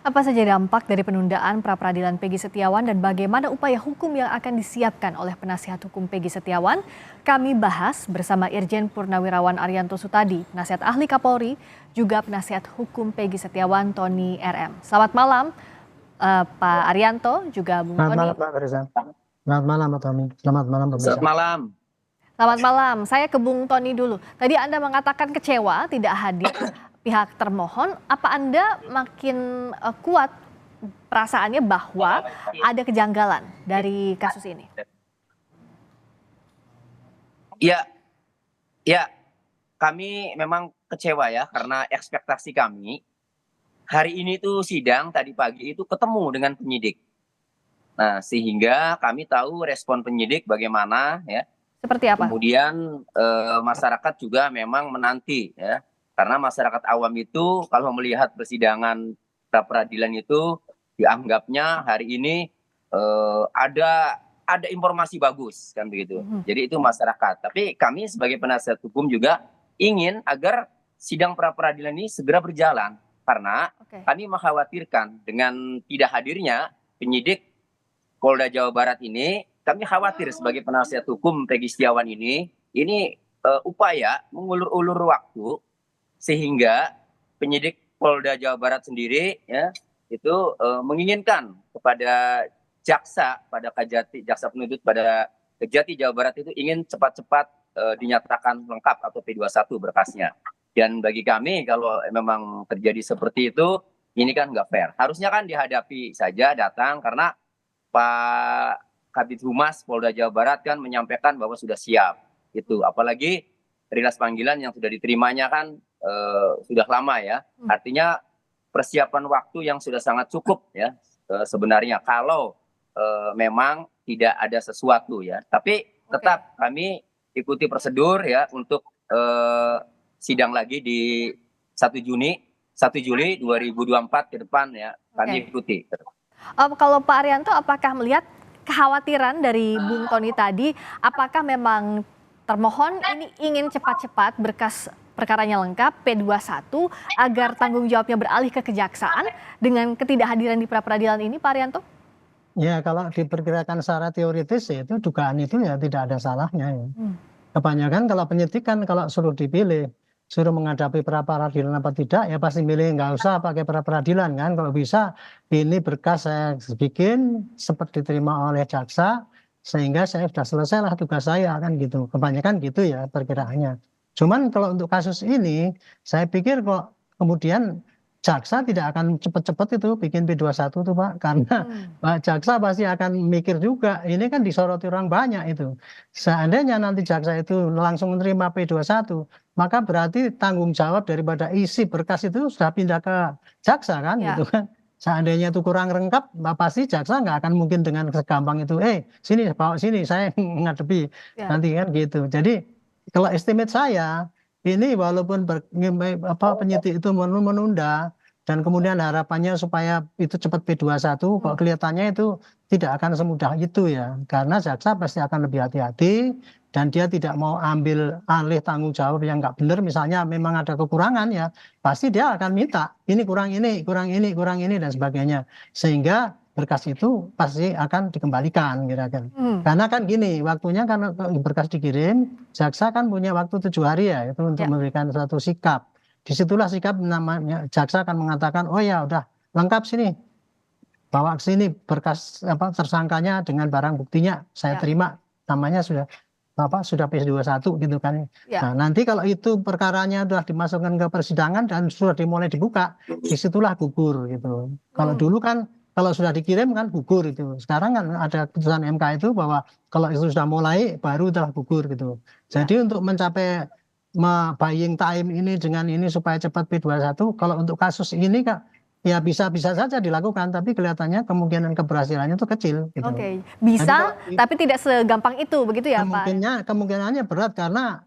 Apa saja dampak dari penundaan pra-peradilan Peggy Setiawan dan bagaimana upaya hukum yang akan disiapkan oleh penasihat hukum Peggy Setiawan? Kami bahas bersama Irjen Purnawirawan Arianto Sutadi, penasihat ahli Kapolri, juga penasihat hukum Peggy Setiawan Tony RM. Selamat malam Pak Arianto, juga Bung Selamat Tony. malam Pak Reza. Selamat malam Pak Tommy. Selamat malam pemirsa. Selamat malam. Selamat malam, saya ke Bung Tony dulu. Tadi Anda mengatakan kecewa tidak hadir pihak termohon. Apa Anda makin kuat perasaannya bahwa ada kejanggalan dari kasus ini? Ya, kami memang kecewa ya karena ekspektasi kami hari ini tuh sidang tadi pagi itu ketemu dengan penyidik. Nah, sehingga kami tahu respon penyidik bagaimana ya. Seperti apa? Kemudian masyarakat juga memang menanti ya. Karena masyarakat awam itu kalau melihat persidangan pra peradilan itu dianggapnya hari ini ada informasi bagus kan begitu. Jadi itu masyarakat. Tapi kami sebagai penasihat hukum juga ingin agar sidang pra peradilan ini segera berjalan karena kami mengkhawatirkan dengan tidak hadirnya penyidik Polda Jawa Barat ini, kami khawatir sebagai penasihat hukum Peggy Setiawan ini upaya mengulur-ulur waktu sehingga penyidik Polda Jawa Barat sendiri ya itu menginginkan kepada jaksa penuntut pada Kejati Jawa Barat itu ingin cepat-cepat dinyatakan lengkap atau P21 berkasnya. Dan bagi kami kalau memang terjadi seperti itu, ini kan nggak fair. Harusnya kan dihadapi saja datang karena Pak Kabid Humas Polda Jawa Barat kan menyampaikan bahwa sudah siap. Itu apalagi rilis panggilan yang sudah diterimanya kan sudah lama ya. Artinya persiapan waktu yang sudah sangat cukup ya sebenarnya kalau memang tidak ada sesuatu ya. Tapi tetap kami ikuti prosedur ya untuk sidang lagi di 1 Juli 2024 ke depan ya kami ikuti. Kalau Pak Arianto, apakah melihat kekhawatiran dari Bung Tony tadi, apakah memang termohon ini ingin cepat-cepat berkas perkaranya lengkap P21 agar tanggung jawabnya beralih ke kejaksaan dengan ketidakhadiran di pra-peradilan ini, Pak Arianto? Ya kalau diperkirakan secara teoritis itu dugaan itu ya tidak ada salahnya ya. Kebanyakan kalau penyidik kan kalau suruh dipilih, suruh menghadapi pra-peradilan apa tidak ya pasti milih nggak usah pakai pra-peradilan kan. Kalau bisa ini berkas saya bikin seperti diterima oleh jaksa sehingga saya sudah selesai lah tugas saya kan gitu. Kebanyakan gitu ya perkiraannya. Cuman kalau untuk kasus ini saya pikir kok kemudian jaksa tidak akan cepat-cepat itu bikin P21 tuh Pak, karena Pak jaksa pasti akan mikir juga, ini kan disoroti orang banyak itu. Seandainya nanti jaksa itu langsung menerima P21, maka berarti tanggung jawab daripada isi berkas itu sudah pindah ke jaksa kan gitu kan. Seandainya itu kurang lengkap, pasti jaksa nggak akan mungkin dengan segampang itu, sini bawa sini saya ngadepi nanti kan gitu. Jadi kalau estimate saya, ini walaupun penyidik itu menunda dan kemudian harapannya supaya itu cepat P21, kok kelihatannya itu tidak akan semudah itu ya. Karena jaksa pasti akan lebih hati-hati dan dia tidak mau ambil alih tanggung jawab yang nggak benar. Misalnya memang ada kekurangan ya, pasti dia akan minta ini kurang ini, kurang ini, kurang ini dan sebagainya. Sehingga berkas itu pasti akan dikembalikan kira-kira. Karena kan gini, waktunya kan berkas dikirim, jaksa kan punya waktu 7 hari ya itu untuk memberikan suatu sikap. Disitulah sikap namanya jaksa akan mengatakan, oh ya udah lengkap sini, bawa ke sini berkas tersangkanya dengan barang buktinya saya terima, namanya sudah P21 gitu kan. Nah nanti kalau itu perkaranya sudah dimasukkan ke persidangan dan sudah dimulai dibuka, disitulah gugur gitu. Kalau dulu kan kalau sudah dikirim kan gugur itu. Sekarang kan ada putusan MK itu bahwa kalau itu sudah mulai baru telah gugur gitu. Jadi untuk mencapai buying time ini dengan ini supaya cepat P21, kalau untuk kasus ini Kak, ya bisa saja dilakukan, tapi kelihatannya kemungkinan keberhasilannya itu kecil. Gitu. Bisa, tapi tidak segampang itu, begitu ya Pak? Kemungkinannya berat karena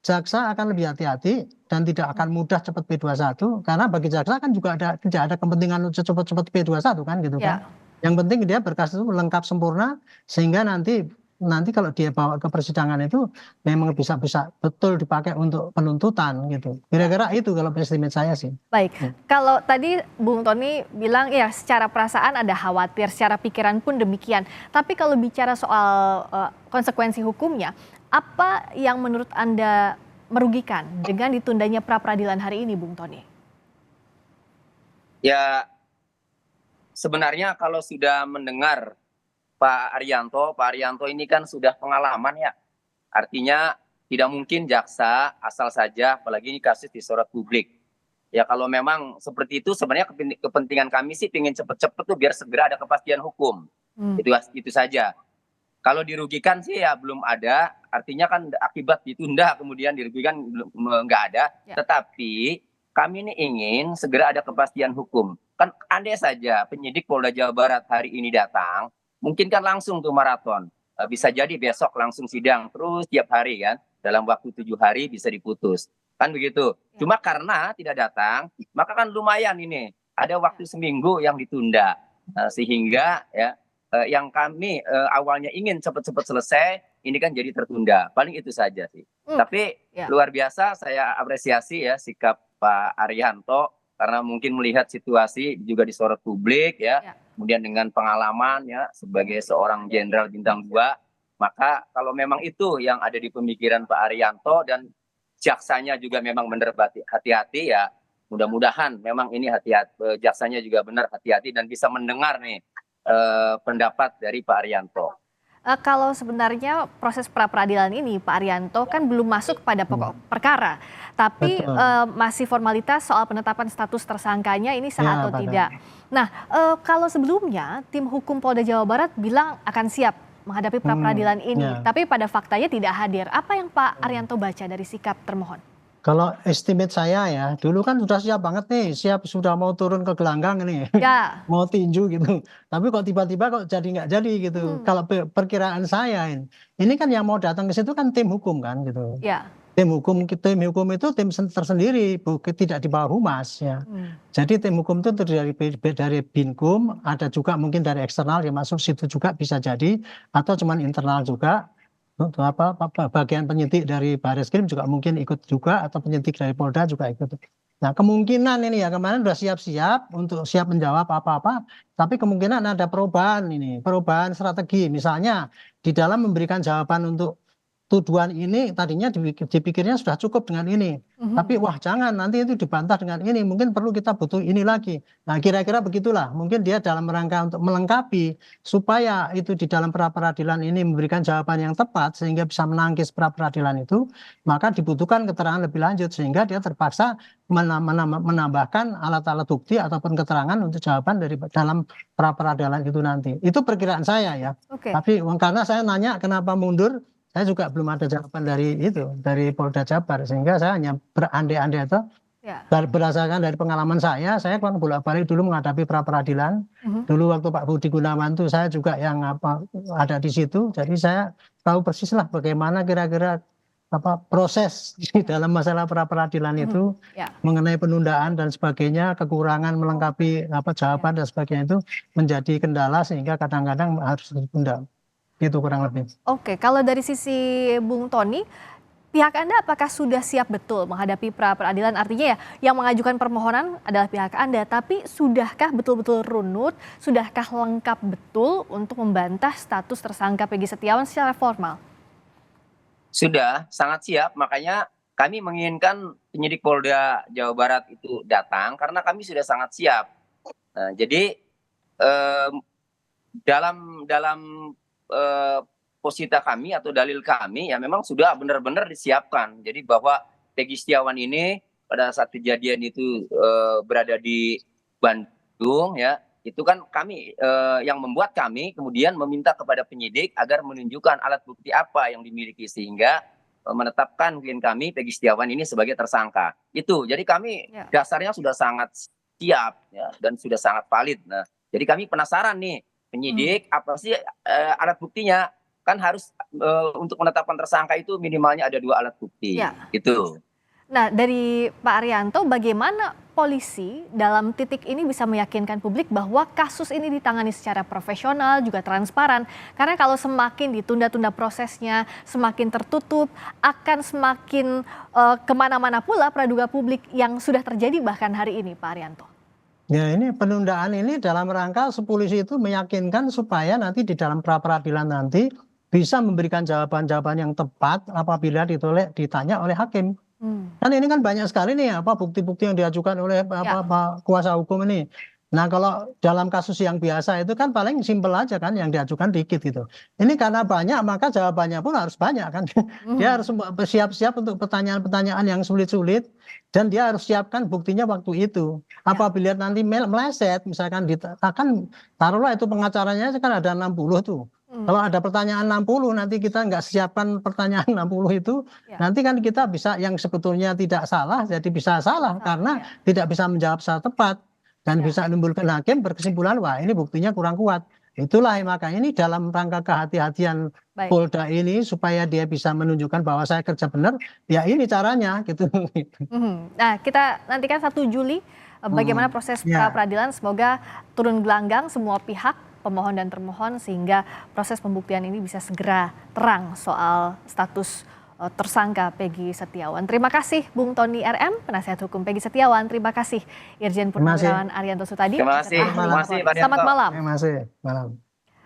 jaksa akan lebih hati-hati dan tidak akan mudah cepat P21 karena bagi jaksa kan juga tidak ada kepentingan untuk cepat-cepat P21 kan gitu kan. Yang penting dia berkas itu lengkap sempurna sehingga nanti nanti kalau dia bawa ke persidangan itu memang bisa betul dipakai untuk penuntutan gitu. Kira-kira itu kalau estimate saya sih. Baik, kalau tadi Bung Tony bilang ya secara perasaan ada khawatir, secara pikiran pun demikian. Tapi kalau bicara soal konsekuensi hukumnya, apa yang menurut Anda merugikan dengan ditundanya pra-peradilan hari ini, Bung Tony? Ya, sebenarnya kalau sudah mendengar Pak Arianto ini kan sudah pengalaman ya. Artinya tidak mungkin jaksa asal saja, apalagi ini kasus disorot publik. Ya kalau memang seperti itu sebenarnya kepentingan kami sih ingin cepet-cepet tuh biar segera ada kepastian hukum. Itu saja. Kalau dirugikan sih ya belum ada, artinya kan akibat ditunda kemudian dirugikan nggak ada. Tetapi kami ini ingin segera ada kepastian hukum. Kan andai saja penyidik Polda Jawa Barat hari ini datang, mungkin kan langsung tuh maraton. Bisa jadi besok langsung sidang terus tiap hari kan, dalam waktu 7 hari bisa diputus. Kan begitu. Cuma karena tidak datang, maka kan lumayan ini. Ada waktu seminggu yang ditunda. Sehingga ya yang kami awalnya ingin cepat-cepat selesai, ini kan jadi tertunda. Paling itu saja sih. Tapi luar biasa saya apresiasi ya sikap Pak Arianto, karena mungkin melihat situasi juga disorot publik ya. Kemudian dengan pengalaman ya sebagai seorang jenderal bintang 2, maka kalau memang itu yang ada di pemikiran Pak Arianto dan jaksanya juga memang benar hati-hati ya, mudah-mudahan memang ini hati-hati, jaksanya juga benar hati-hati dan bisa mendengar nih pendapat dari Pak Arianto. Kalau sebenarnya proses pra-peradilan ini Pak Arianto kan belum masuk pada pokok perkara, tapi masih formalitas soal penetapan status tersangkanya ini sah atau tidak. Nah, kalau sebelumnya tim hukum Polda Jawa Barat bilang akan siap menghadapi pra-peradilan ini, tapi pada faktanya tidak hadir. Apa yang Pak Arianto baca dari sikap termohon? Kalau estimate saya ya, dulu kan sudah siap banget nih, sudah mau turun ke gelanggang nih, mau tinju gitu. Tapi kok tiba-tiba kok nggak jadi gitu. Kalau perkiraan saya ini kan yang mau datang ke situ kan tim hukum kan gitu. Tim hukum itu tim tersendiri, tidak di bawah humas ya. Jadi tim hukum itu terdiri dari Binkum, ada juga mungkin dari eksternal yang masuk situ juga bisa jadi, atau cuman internal juga. Bagian penyidik dari Barreskrim juga mungkin ikut juga, atau penyidik dari Polda juga ikut. Nah kemungkinan ini ya kemarin sudah siap-siap untuk siap menjawab apa-apa, tapi kemungkinan ada perubahan strategi. Misalnya di dalam memberikan jawaban untuk tuduhan ini tadinya dipikirnya sudah cukup dengan ini, tapi wah jangan nanti itu dibantah dengan ini, mungkin perlu kita butuh ini lagi. Nah kira-kira begitulah, mungkin dia dalam rangka untuk melengkapi supaya itu di dalam pra-peradilan ini memberikan jawaban yang tepat sehingga bisa menangkis pra-peradilan itu, maka dibutuhkan keterangan lebih lanjut sehingga dia terpaksa menambahkan alat-alat bukti ataupun keterangan untuk jawaban dari dalam pra-peradilan itu nanti. Itu perkiraan saya ya. Tapi karena saya nanya kenapa mundur, saya juga belum ada jawaban dari Polda Jabar, sehingga saya hanya berandai-andai itu berdasarkan dari pengalaman saya kan bolak-balik dulu menghadapi pra-peradilan. Dulu waktu Pak Budi Gunawan itu saya juga yang ada di situ, jadi saya tahu persis lah bagaimana kira-kira proses di dalam masalah pra-peradilan itu mengenai penundaan dan sebagainya, kekurangan melengkapi jawaban dan sebagainya itu menjadi kendala sehingga kadang-kadang harus ditunda. Itu kurang lebih. Oke, kalau dari sisi Bung Tony, pihak Anda apakah sudah siap betul menghadapi pra-peradilan? Artinya ya, yang mengajukan permohonan adalah pihak Anda, tapi sudahkah betul-betul runut, sudahkah lengkap betul untuk membantah status tersangka Peggy Setiawan secara formal? Sudah, sangat siap. Makanya kami menginginkan penyidik Polda Jawa Barat itu datang, karena kami sudah sangat siap. Nah, jadi dalam posita kami atau dalil kami ya memang sudah benar-benar disiapkan. Jadi bahwa Peggy Setiawan ini pada saat kejadian itu berada di Bandung ya, itu kan kami yang membuat kami kemudian meminta kepada penyidik agar menunjukkan alat bukti apa yang dimiliki sehingga menetapkan klien kami Peggy Setiawan ini sebagai tersangka. Itu. Jadi kami dasarnya sudah sangat siap ya dan sudah sangat valid. Nah, jadi kami penasaran nih penyidik apa sih alat buktinya, kan harus untuk menetapkan tersangka itu minimalnya ada 2 alat bukti gitu. Nah, dari Pak Arianto, bagaimana polisi dalam titik ini bisa meyakinkan publik bahwa kasus ini ditangani secara profesional, juga transparan? Karena kalau semakin ditunda-tunda prosesnya, semakin tertutup, akan semakin kemana-mana pula praduga publik yang sudah terjadi bahkan hari ini, Pak Arianto. Ya, ini penundaan ini dalam rangka polisi itu meyakinkan supaya nanti di dalam pra-peradilan nanti bisa memberikan jawaban-jawaban yang tepat apabila ditanya oleh hakim. Kan ini kan banyak sekali nih bukti-bukti yang diajukan oleh kuasa hukum ini. Nah, kalau dalam kasus yang biasa itu kan paling simpel aja kan yang diajukan dikit gitu. Ini karena banyak maka jawabannya pun harus banyak kan. Dia harus siap-siap untuk pertanyaan-pertanyaan yang sulit-sulit dan dia harus siapkan buktinya waktu itu. Apabila nanti meleset misalkan akan taruhlah itu pengacaranya kan ada 60 tuh. Kalau ada pertanyaan 60 nanti kita nggak siapkan pertanyaan 60 itu, nanti kan kita bisa yang sebetulnya tidak salah jadi bisa salah karena tidak bisa menjawab secara tepat dan bisa menimbulkan hakim berkesimpulan wah ini buktinya kurang kuat. Itulah makanya ini dalam rangka kehati-hatian Polda ini supaya dia bisa menunjukkan bahwa saya kerja benar, ya ini caranya gitu. Nah, kita nantikan 1 Juli bagaimana proses pra-peradilan, semoga turun gelanggang semua pihak, pemohon dan termohon, sehingga proses pembuktian ini bisa segera terang soal status tersangka Peggy Setiawan. Terima kasih Bung Tony RM, penasihat hukum Peggy Setiawan. Terima kasih Irjen Purnawirawan Arianto Sutadi. Terima kasih. Selamat malam. Terima kasih. Malam.